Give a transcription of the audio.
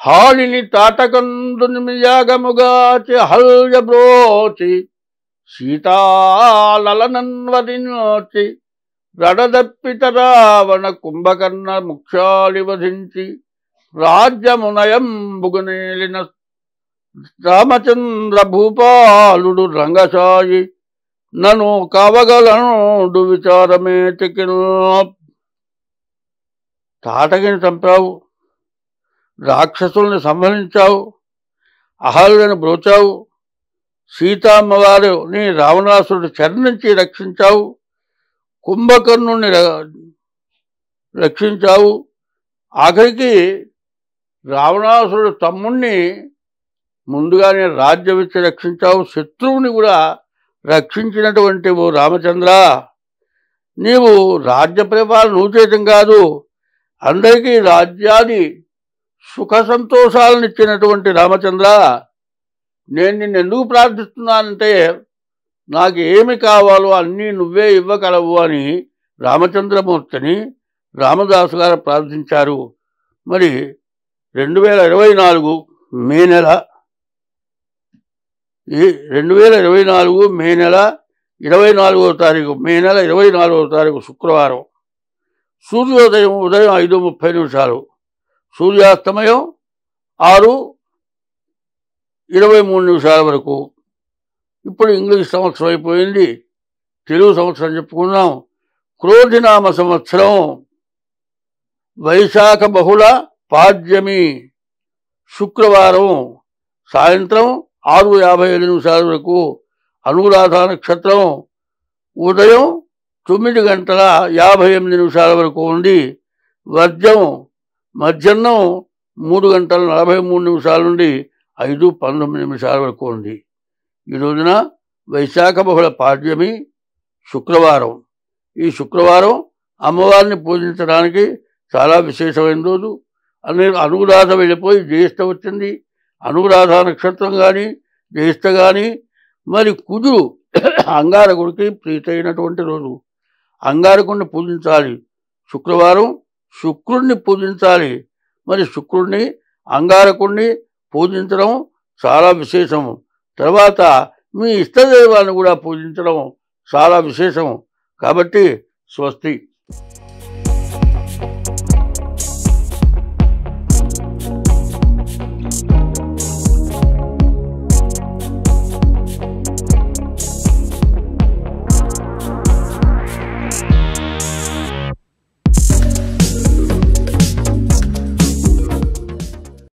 హాళిని తాటకందుని యాగముగాచి హల్యబ్రోచి సీతాలలనన్వరించి రడదప్పిత రావణ కుంభకర్ణ ముఖ్యాలి వధించి రాజ్యమునయంబుగునేలిన రామచంద్ర భూపాలుడు రంగసాయి నను కావగలనుడు విచారమేతికిల్. తాటకిని చంపావు, రాక్షసుల్ని సంహరించావు, అహల్యను బ్రోచావు, సీతామ్మవారిని రావణాసురుడి చెర నుంచి రక్షించావు, కుంభకర్ణుని రక్షించావు, ఆఖరికి రావణాసురుడు తమ్ముణ్ణి ముందుగానే రాజ్యం ఇచ్చి రక్షించావు, శత్రువుని కూడా రక్షించినటువంటి ఓ రామచంద్ర, నీవు రాజ్య పరిపాలన నువ్వు చేయటం కాదు, అందరికీ రాజ్యాన్ని సుఖ సంతోషాలను ఇచ్చినటువంటి రామచంద్ర, నేను నిన్ను ఎందుకు ప్రార్థిస్తున్నానంటే నాకు ఏమి కావాలో అన్నీ నువ్వే ఇవ్వగలవు అని రామచంద్రమూర్తిని రామదాసు గారు ప్రార్థించారు. మరి 2024 మే నెల 24వ తారీఖు మే నెల 24వ తారీఖు శుక్రవారం, సూర్యోదయం ఉదయం 5:30, సూర్యాస్తమయం 6:23 వరకు. ఇప్పుడు ఇంగ్లీష్ సంవత్సరం అయిపోయింది, తెలుగు సంవత్సరం చెప్పుకున్నాం. క్రోధినామ సంవత్సరం వైశాఖ బహుళ పాడ్యమి, శుక్రవారం సాయంత్రం 6:57 వరకు, అనురాధ నక్షత్రం ఉదయం 9:58 వరకు ఉంది, వర్జం మధ్యాహ్నం 3:43 నుండి 5:19 వరకు ఉంది. ఈ రోజున వైశాఖ బహుళ పాడ్యమి శుక్రవారం. ఈ శుక్రవారం అమ్మవారిని పూజించడానికి చాలా విశేషమైన రోజు. అనురాధ వెళ్ళిపోయి జ్యేష్ఠ వచ్చింది, అనురాధ నక్షత్రం కానీ జ్యేష్ఠ కానీ, మరి కుజుడు అంగారకుడికి ప్రీతైనటువంటి రోజు, అంగారకుడిని పూజించాలి. శుక్రవారం శుక్రుడిని పూజించాలి. మరి శుక్రుడిని అంగారకుడిని పూజించడం చాలా విశేషము. తర్వాత మీ ఇష్టదైవాన్ని కూడా పూజించడం చాలా విశేషము. కాబట్టి స్వస్తి.